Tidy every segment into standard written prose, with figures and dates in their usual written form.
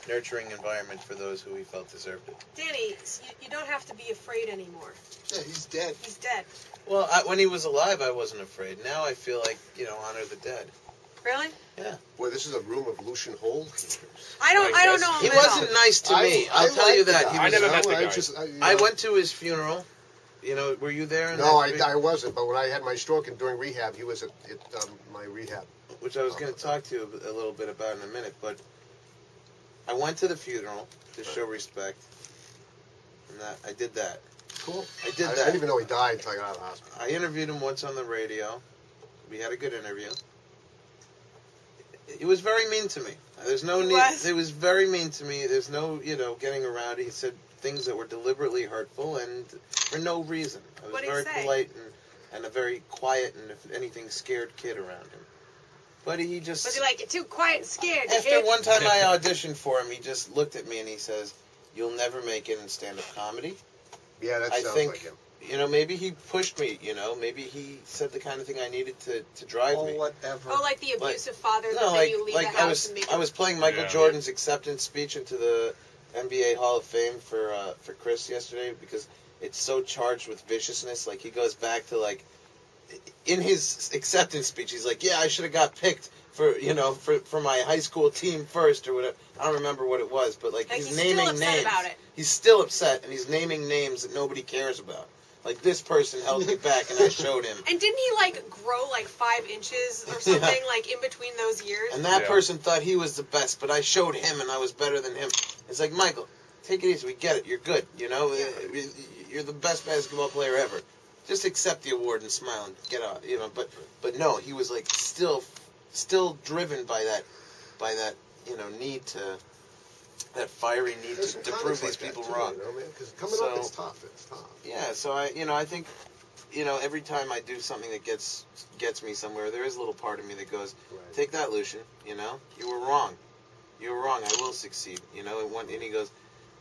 nurturing environment for those who he felt deserved it. Danny, you don't have to be afraid anymore. Yeah, he's dead. He's dead. Well, when he was alive, I wasn't afraid. Now I feel like, honor the dead. Really? Yeah. Boy, this is a room of Lucian Hole. I don't know him He at wasn't all. nice to me. I'll tell you that. I never met the guy. I went to his funeral. Were you there? No, I wasn't. But when I had my stroke and during rehab, he was at my rehab. Which I was going to talk to you a little bit about in a minute. But I went to the funeral to show respect. And I did that. Cool. I did that. I didn't even know he died until I got out of the hospital. I interviewed him once on the radio. We had a good interview. He was very mean to me. There's no need. He was very mean to me. There's no, getting around it. He said things that were deliberately hurtful and for no reason. I was very polite and a very quiet and, if anything, scared kid around him. But he just... Was he like, you're too quiet and scared? After one time I auditioned for him, he just looked at me and he says, "You'll never make it in stand-up comedy." Yeah, that sounds like him. Maybe he pushed me, maybe he said the kind of thing I needed to drive me. Whatever. Oh, like the abusive father that made you leave the house and make I was playing Michael Jordan's acceptance speech into the NBA Hall of Fame for Chris yesterday because it's so charged with viciousness. Like, he goes back to, like, in his acceptance speech, he's like, yeah, I should have got picked for my high school team first or whatever. I don't remember what it was, but, like he's naming still upset names. About it. He's still upset, and he's naming names that nobody cares about. Like, this person held me back, and I showed him. And didn't he, grow, 5 inches or something, in between those years? And that person thought he was the best, but I showed him, and I was better than him. It's like, Michael, take it easy. We get it. You're good, You're the best basketball player ever. Just accept the award and smile and get out, But no, he was, still driven by that, need to... that fiery need to prove these people wrong. Because coming up, it's tough. It's tough. Yeah, so I think, every time I do something that gets me somewhere, there is a little part of me that goes, take that, Lucian. You were wrong. You were wrong. I will succeed. And he goes,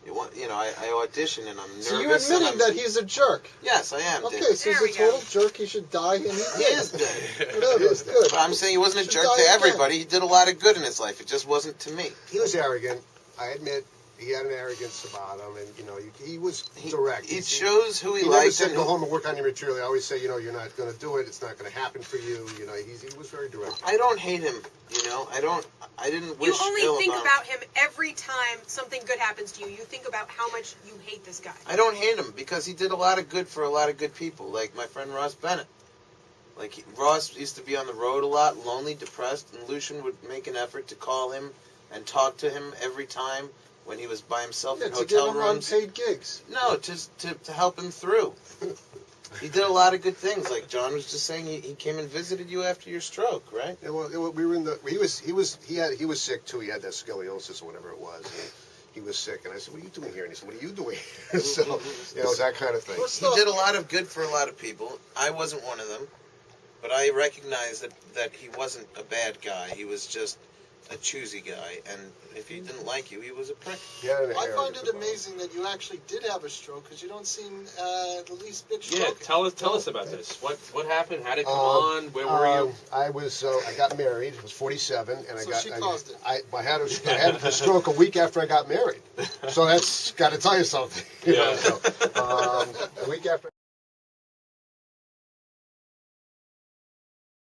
I audition and I'm nervous. So you're admitting that he's a jerk. Yes, I am. Okay, so he's a total jerk. He should die, and he is dead. Whatever, it's good. But I'm saying he wasn't a jerk to everybody. He did a lot of good in his life. It just wasn't to me. He was arrogant. I admit he had an arrogance about him, and he was direct. He shows who he liked. He never said go home and work on your material. I always say, you're not going to do it. It's not going to happen for you. He was very direct. I don't hate him. I didn't wish. You only think about him every time something good happens to you. You think about how much you hate this guy. I don't hate him because he did a lot of good for a lot of good people, like my friend Ross Bennett. Ross used to be on the road a lot, lonely, depressed, and Lucian would make an effort to call him and talk to him every time when he was by himself in hotel rooms. To give him unpaid gigs. No, to help him through. He did a lot of good things. Like John was just saying, he came and visited you after your stroke, right? Yeah, well, we were in the. He was sick too. He had that scoliosis or whatever it was. And he was sick, and I said, "What are you doing here?" And he said, "What are you doing here?" So, that kind of thing. He did a lot of good for a lot of people. I wasn't one of them, but I recognize that he wasn't a bad guy. He was just a choosy guy, and if he didn't like you, he was a prick. Yeah, I find it amazing that you actually did have a stroke because you don't seem the least bit stroke. Yeah, tell us about this. What happened? How did it come on? Where were you? I got married. I was 47, and she caused it. I had a stroke a week after I got married. So that's got to tell you something. A week after.